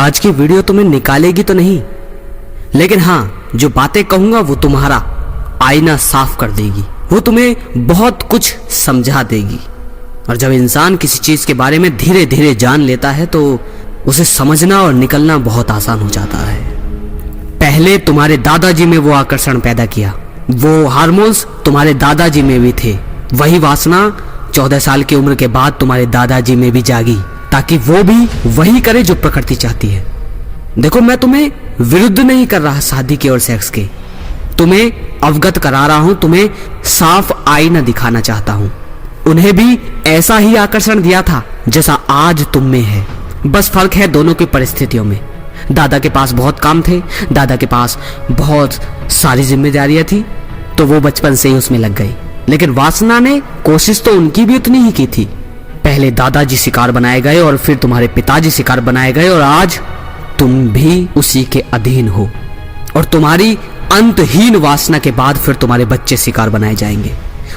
आज की वीडियो तुम्हें निकालेगी तो नहीं, लेकिन हाँ, जो बातें कहूंगा वो तुम्हारा आईना साफ कर देगी। वो तुम्हें बहुत कुछ समझा देगी। और जब इंसान किसी चीज के बारे में धीरे धीरे जान लेता है तो उसे समझना और निकलना बहुत आसान हो जाता है। पहले तुम्हारे दादाजी में वो आकर्षण पैदा किया, वो हार्मोन्स तुम्हारे दादाजी में भी थे। वही वासना 14 साल की उम्र के बाद तुम्हारे दादाजी में भी जागी, ताकि वो भी वही करे जो प्रकृति चाहती है। देखो, मैं तुम्हें विरुद्ध नहीं कर रहा शादी के और सेक्स के, तुम्हें अवगत करा रहा हूं, तुम्हें साफ आईना दिखाना चाहता हूं। उन्हें भी ऐसा ही आकर्षण दिया था जैसा आज तुम में है, बस फर्क है दोनों की परिस्थितियों में। दादा के पास बहुत काम थे, दादा के पास बहुत सारी जिम्मेदारियां थी, तो वो बचपन से ही उसमें लग गई। लेकिन वासना ने कोशिश तो उनकी भी उतनी ही की थी। पहले दादाजी शिकार बनाए गए और फिर तुम्हारे पिताजी शिकार बनाए गए, और आज तुम भी उसी के अधीन हो। और तुम्हारी अंतहीन वासना के बाद फिर तुम्हारे बच्चे शिकार बनाए जाएंगे।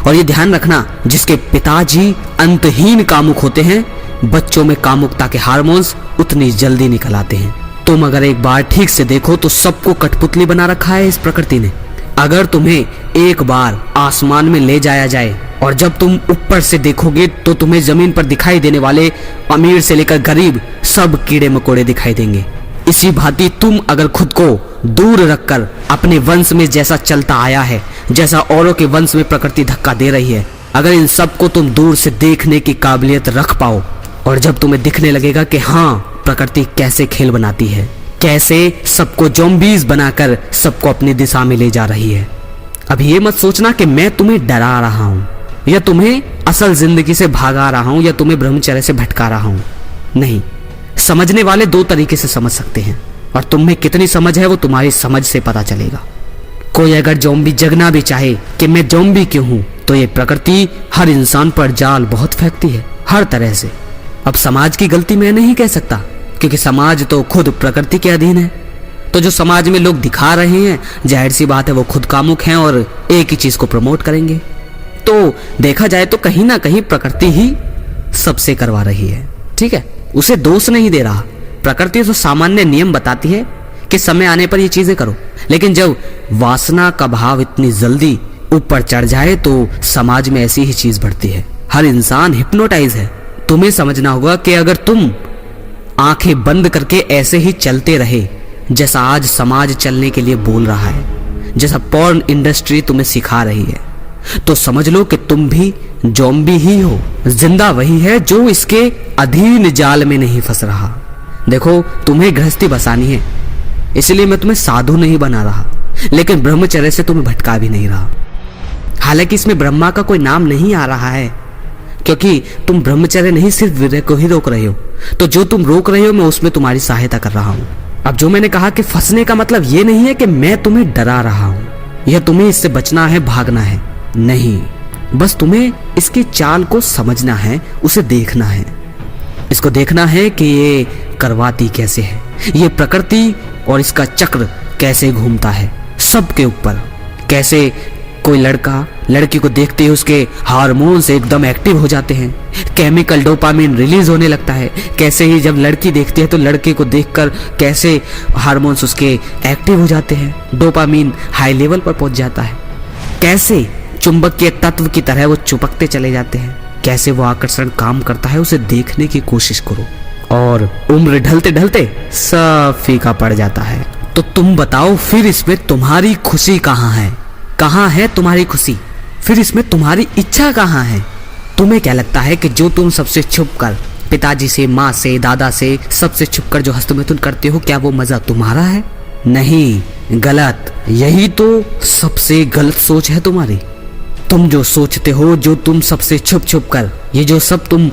और ये ध्यान रखना, जिसके पिताजी अंतहीन कामुक होते हैं, बच्चों में कामुकता के हार्मोन्स उतनी जल्दी निकल आते हैं। तुम अगर एक बार ठीक से देखो तो सबको कठपुतली बना रखा है इस प्रकृति ने। अगर तुम्हें एक बार आसमान में ले जाया जाए और जब तुम ऊपर से देखोगे तो तुम्हें जमीन पर दिखाई देने वाले अमीर से लेकर गरीब सब कीड़े मकोड़े दिखाई देंगे। इसी भांति तुम अगर खुद को दूर रखकर अपने वंश में जैसा चलता आया है, जैसा औरों के वंश में प्रकृति धक्का दे रही है, अगर इन सबको तुम दूर से देखने की काबिलियत रख पाओ, और जब तुम्हें दिखने लगेगा कि हाँ, प्रकृति कैसे खेल बनाती है, कैसे सबको ज़ॉम्बीज बनाकर सबको अपनी दिशा में ले जा रही है। अब ये मत सोचना कि मैं तुम्हें डरा रहा हूँ, या तुम्हें असल जिंदगी से भागा रहा हूँ, या तुम्हें ब्रह्मचर्य से भटका रहा हूँ। नहीं, समझने वाले दो तरीके से समझ सकते हैं, और तुम में कितनी समझ है वो तुम्हारी समझ से पता चलेगा। कोई अगर ज़ॉम्बी जगना भी चाहे कि मैं ज़ॉम्बी क्यों हूँ, तो ये प्रकृति हर इंसान पर जाल बहुत फेंकती है, हर तरह से। अब समाज की गलती मैं नहीं कह सकता, क्योंकि समाज तो खुद प्रकृति के अधीन है। तो जो समाज में लोग दिखा रहे हैं, जाहिर सी बात है वो खुद कामुक हैं और एक ही चीज को प्रमोट करेंगे। तो देखा जाए तो कहीं ना कहीं प्रकृति ही सबसे करवा रही है। ठीक है, उसे दोष नहीं दे रहा। प्रकृति तो सामान्य नियम बताती है कि समय आने पर ये चीजें करो, लेकिन जब वासना का भाव इतनी जल्दी ऊपर चढ़ जाए तो समाज में ऐसी ही चीज बढ़ती है। हर इंसान हिप्नोटाइज है। तुम्हें समझना होगा कि अगर तुम आंखें बंद करके ऐसे ही चलते रहे जैसा आज समाज चलने के लिए बोल रहा है, जैसा पॉर्न इंडस्ट्री तुम्हें सिखा रही है, तो समझ लो कि तुम भी ज़ॉम्बी ही हो। जिंदा वही है जो इसके अधीन जाल में नहीं फंस रहा। देखो, तुम्हें गृहस्थी बसानी है, इसलिए मैं तुम्हें साधु नहीं बना रहा, लेकिन ब्रह्मचर्य से तुम्हें भटका भी नहीं रहा। हालांकि इसमें ब्रह्मा का कोई नाम नहीं आ रहा है, क्योंकि तुम ब्रह्मचर्य नहीं सिर्फ विरह को ही रोक रहे हो। तो जो तुम रोक रहे हो मैं उसमें तुम्हारी सहायता कर रहा हूँ। अब जो मैंने कहा कि फंसने का मतलब ये नहीं है कि मैं तुम्हें डरा रहा हूँ या तुम्हें इससे बचना है, भागना है। नहीं, बस तुम्हें इसकी चाल को समझना है, उसे देखना है। इसको देखना है कि ये करवाती कैसे है, ये प्रकृति और इसका चक्र कैसे घूमता है सबके ऊपर। कैसे कोई लड़का लड़की को देखते ही उसके हार्मोन्स एकदम एक्टिव हो जाते हैं, केमिकल डोपामिन रिलीज होने लगता है। कैसे ही जब लड़की देखती है तो लड़के को देखकर कैसे हार्मोन्स उसके एक्टिव हो जाते हैं, डोपामिन हाई लेवल पर पहुंच जाता है। कैसे चुंबक के तत्व की तरह वो चिपकते चले जाते हैं, कैसे वो आकर्षण काम करता है, उसे देखने की कोशिश करो। और उम्र ढलते ढलते सब फीका पड़ जाता है। तो तुम बताओ, फिर इसमें तुम्हारी खुशी कहाँ है? कहाँ है तुम्हारी खुशी? फिर इसमें तुम्हारी इच्छा कहाँ है? तुम्हें क्या लगता है कि जो तुम सबसे छुपकर, पिताजी से, माँ से, दादा से, सबसे छुपकर जो हस्तमैथुन करते हो, क्या वो मजा तुम्हारा है? नहीं, गलत। यही तो सबसे गलत सोच है तुम्हारी। तुम जो सोचते हो, जो तुम सबसे छुप छुप कर, ये जो सब तुम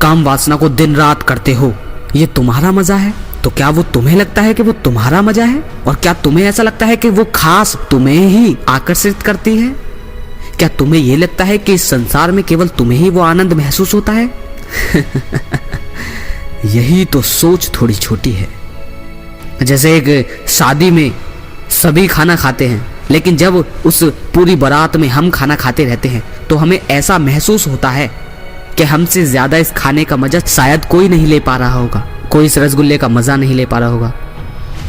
काम वासना को दिन रात करते हो, ये तुम्हारा मजा है? तो क्या वो तुम्हें लगता है कि वो तुम्हारा मजा है? और क्या तुम्हें ऐसा लगता है कि वो खास तुम्हें ही आकर्षित करती है? क्या तुम्हें ये लगता है कि इस संसार में केवल तुम्हें ही वो आनंद महसूस होता है? यही तो सोच थोड़ी छोटी है। जैसे एक शादी में सभी खाना खाते हैं, लेकिन जब उस पूरी बारात में हम खाना खाते रहते हैं तो हमें ऐसा महसूस होता है कि हमसे ज्यादा इस खाने का मजा शायद कोई नहीं ले पा रहा होगा। कोई इस रसगुल्ले का मज़ा नहीं ले पा रहा होगा,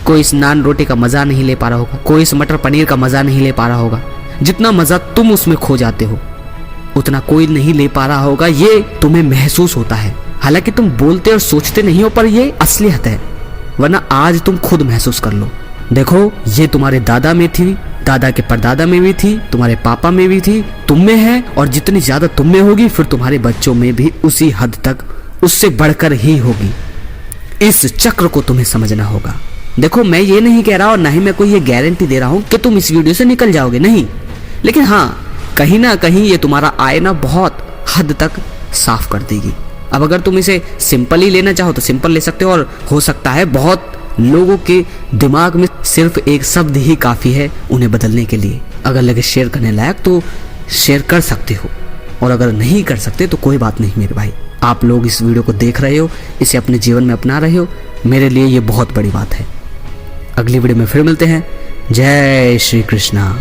कोई इस नान रोटी का मज़ा नहीं ले पा रहा होगा, कोई इस मटर पनीर का मज़ा नहीं ले पा रहा होगा। जितना मज़ा तुम उसमें खो जाते हो उतना कोई नहीं ले पा रहा होगा। ये तुम्हें महसूस होता है, हालांकि तुम बोलते और सोचते नहीं हो, पर ये असलियत है। वरना आज तुम खुद महसूस कर लो। देखो, ये तुम्हारे दादा में थी, दादा के परदादा में भी थी, तुम्हारे पापा में भी थी, तुम में है, और जितनी ज्यादा तुम में होगी फिर तुम्हारे बच्चों में भी उसी हद तक, उससे बढ़कर ही होगी। इस चक्र को तुम्हें समझना होगा। देखो, मैं ये नहीं कह रहा और ना ही मैं कोई ये गारंटी दे रहा हूं कि तुम इस वीडियो से निकल जाओगे, नहीं। लेकिन हाँ, कहीं ना कहीं ये तुम्हारा आईना बहुत हद तक साफ कर देगी। अब अगर तुम इसे सिंपल ही लेना चाहो तो सिंपल ले सकते हो, और हो सकता है बहुत लोगों के दिमाग में सिर्फ एक शब्द ही काफ़ी है उन्हें बदलने के लिए। अगर लगे शेयर करने लायक तो शेयर कर सकते हो, और अगर नहीं कर सकते तो कोई बात नहीं मेरे भाई। आप लोग इस वीडियो को देख रहे हो, इसे अपने जीवन में अपना रहे हो, मेरे लिए ये बहुत बड़ी बात है। अगली वीडियो में फिर मिलते हैं। जय श्री कृष्णा।